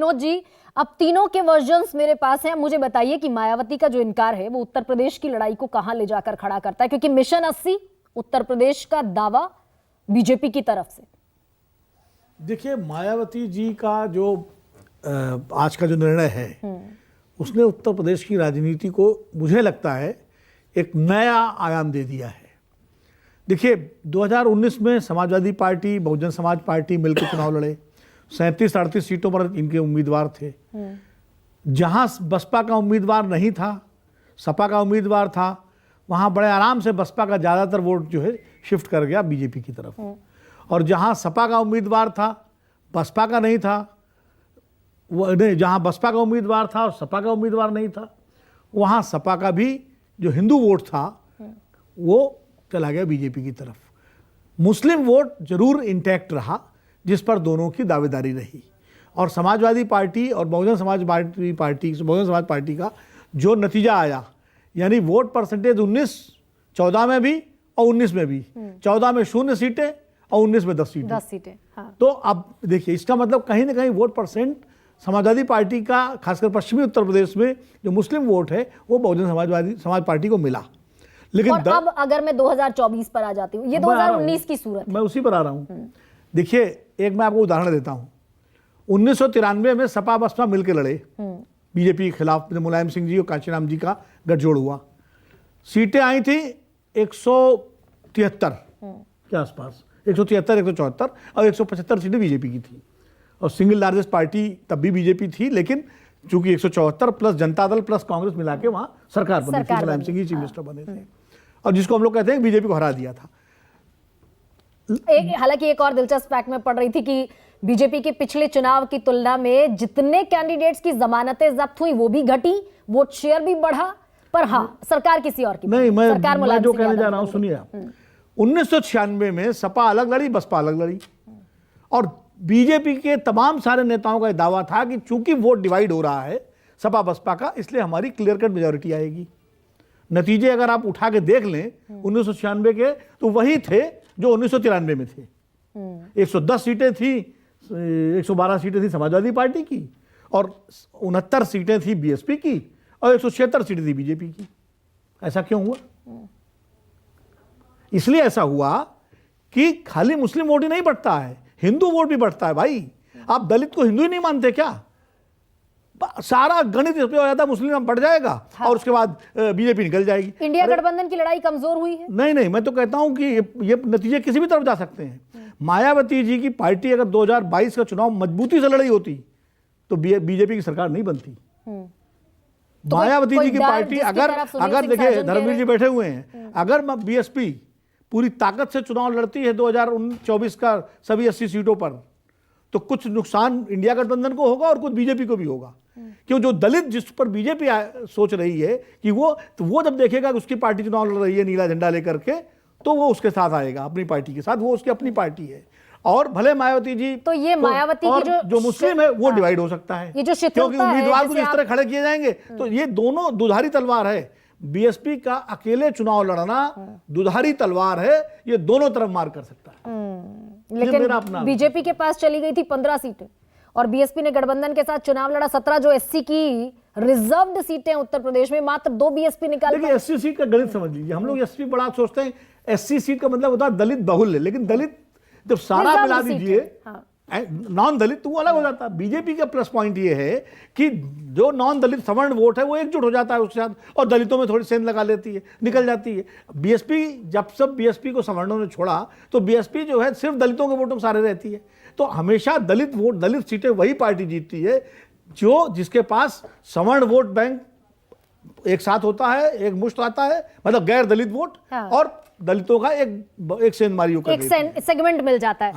विनोद जी, अब तीनों के वर्जन्स मेरे पास हैं। मुझे बताइए कि मायावती का जो इनकार है वो उत्तर प्रदेश की लड़ाई को कहां ले जाकर खड़ा करता है, क्योंकि मिशन 80 उत्तर प्रदेश का दावा बीजेपी की तरफ से। देखिए, मायावती जी का जो आज का जो निर्णय है उसने उत्तर प्रदेश की राजनीति को, मुझे लगता है, एक नया आयाम दे दिया है। देखिए, 2019 में समाजवादी पार्टी, बहुजन समाज पार्टी मिलकर चुनाव लड़े। 37-38 सीटों पर इनके उम्मीदवार थे। जहां बसपा का उम्मीदवार नहीं था, सपा का उम्मीदवार था, वहां बड़े आराम से बसपा का ज़्यादातर वोट जो है शिफ्ट कर गया बीजेपी की तरफ। और जहां सपा का उम्मीदवार था, बसपा का नहीं था, वो नहीं, जहां बसपा का उम्मीदवार था और सपा का उम्मीदवार नहीं था, वहां सपा का भी जो हिंदू वोट था वो चला गया बीजेपी की तरफ। मुस्लिम वोट जरूर इंटैक्ट रहा, जिस पर दोनों की दावेदारी रही। और समाजवादी पार्टी और बहुजन समाज पार्टी का जो नतीजा आया, यानी वोट परसेंटेज 14 में भी और 19 में भी, 14 में 0 सीटें और 19 में 10 सीटें। हाँ। तो अब देखिए, इसका मतलब कहीं ना कहीं वोट परसेंट समाजवादी पार्टी का, खासकर पश्चिमी उत्तर प्रदेश में जो मुस्लिम वोट है, वो बहुजन समाज पार्टी को मिला। लेकिन और अब अगर मैं 2024 पर आ जाती हूँ, ये 2019 की सूरत है। मैं उसी पर आ रहा हूँ। देखिए, एक मैं आपको उदाहरण देता हूँ। 1993 में सपा बसपा मिलकर लड़े बीजेपी के खिलाफ, मुलायम सिंह जी और कांशीराम जी का गठजोड़ हुआ। सीटें आई थी 173 के आसपास, 173, 174 और 175 सीटें बीजेपी की थी। और सिंगल लार्जेस्ट पार्टी तब भी बीजेपी थी, लेकिन चूंकि 174 प्लस जनता दल प्लस कांग्रेस मिला के वहां सरकार बनी थी, मुलायम सिंह जी चीफ मिनिस्टर बने थे, और जिसको हम लोग कहते हैं बीजेपी को हरा दिया था। हालांकि एक और दिलचस्प फैक्ट में पढ़ रही थी कि बीजेपी के पिछले चुनाव की तुलना में जितने कैंडिडेट्स की जमानतें जब्त हुई वो भी घटी, वोट शेयर भी बढ़ा, पर हाँ, सरकार किसी और की नहीं। मैं जो कहने जा रहा हूं, सुनिए आप। 1996 में सपा अलग लड़ी, बसपा अलग लड़ी, और बीजेपी के तमाम सारे नेताओं का दावा था कि चूंकि वोट डिवाइड हो रहा है सपा बसपा का, इसलिए हमारी क्लियर कट मेजॉरिटी आएगी। नतीजे अगर आप उठा के देख लें 1996 के, तो वही थे जो 1993 में थे। 110 सीटें थी, 112 सीटें थी समाजवादी पार्टी की, और 69 सीटें थी बीएसपी की, और 176 सीटें थी बीजेपी की। ऐसा क्यों हुआ? इसलिए ऐसा हुआ कि खाली मुस्लिम वोट ही नहीं बढ़ता है, हिंदू वोट भी बढ़ता है। भाई, आप दलित को हिंदू ही नहीं मानते क्या? सारा गणित इस पे हो जाता है, मुस्लिम बढ़ जाएगा। हाँ। और उसके बाद बीजेपी निकल जाएगी। इंडिया गठबंधन की लड़ाई कमजोर हुई है? नहीं, मैं तो कहता हूं कि ये नतीजे किसी भी तरफ जा सकते हैं। मायावती जी की पार्टी अगर 2022 का चुनाव मजबूती से लड़ी होती तो बीजेपी की सरकार नहीं बनती। तो मायावती जी की पार्टी अगर देखिए, धर्मवीर जी बैठे हुए हैं, अगर बीएसपी पूरी ताकत से चुनाव लड़ती है 2024 का सभी 80 सीटों पर, तो कुछ नुकसान इंडिया गठबंधन को होगा और कुछ बीजेपी को भी होगा। क्यों? जो दलित जिस पर बीजेपी सोच रही है कि वो जब देखेगा कि उसकी पार्टी चुनाव लड़ रही है नीला झंडा लेकर के, तो वो उसके साथ आएगा, अपनी पार्टी के साथ। वो उसकी अपनी पार्टी है। और भले मायावती जी, तो ये मायावती की जो मुस्लिम है वो डिवाइड हो सकता है, ये जो क्योंकि उम्मीदवार को इस तरह खड़े किए जाएंगे। तो ये दोनों दुधारी तलवार है। बीएसपी का अकेले चुनाव लड़ना दुधारी तलवार है, ये दोनों तरफ मार कर सकता है। लेकिन बीजेपी के पास चली गई थी 15 सीटें और बीएसपी ने गठबंधन के साथ चुनाव लड़ा 17, जो एससी की रिजर्व्ड सीटें उत्तर प्रदेश में, मात्र 2 बीएसपी निकाल। देखिए, एससी सीट का गणित समझ लीजिए। हम लोग एससी बड़ा सोचते हैं, एससी सीट का मतलब होता है दलित बहुल्य, लेकिन दलित जब सारा मिला दीजिए नॉन दलित, तो वो अलग हो जाता है। बीजेपी का प्लस पॉइंट ये है कि जो नॉन दलित सवर्ण वोट है वो एकजुट हो जाता है उसके साथ, और दलितों में थोड़ी सेंध लगा लेती है, निकल जाती है। बीएसपी जब सब बीएसपी को सवर्णों ने छोड़ा, तो बीएसपी जो है सिर्फ दलितों के वोटों सारे रहती है। तो हमेशा दलित सीटें वही पार्टी जीतती है जिसके पास सवर्ण वोट बैंक एक साथ होता है, एक मुश्त आता है, मतलब गैर दलित वोट। हाँ। और दलितों का एक सेंधमारी एक सेगमेंट मिल जाता है।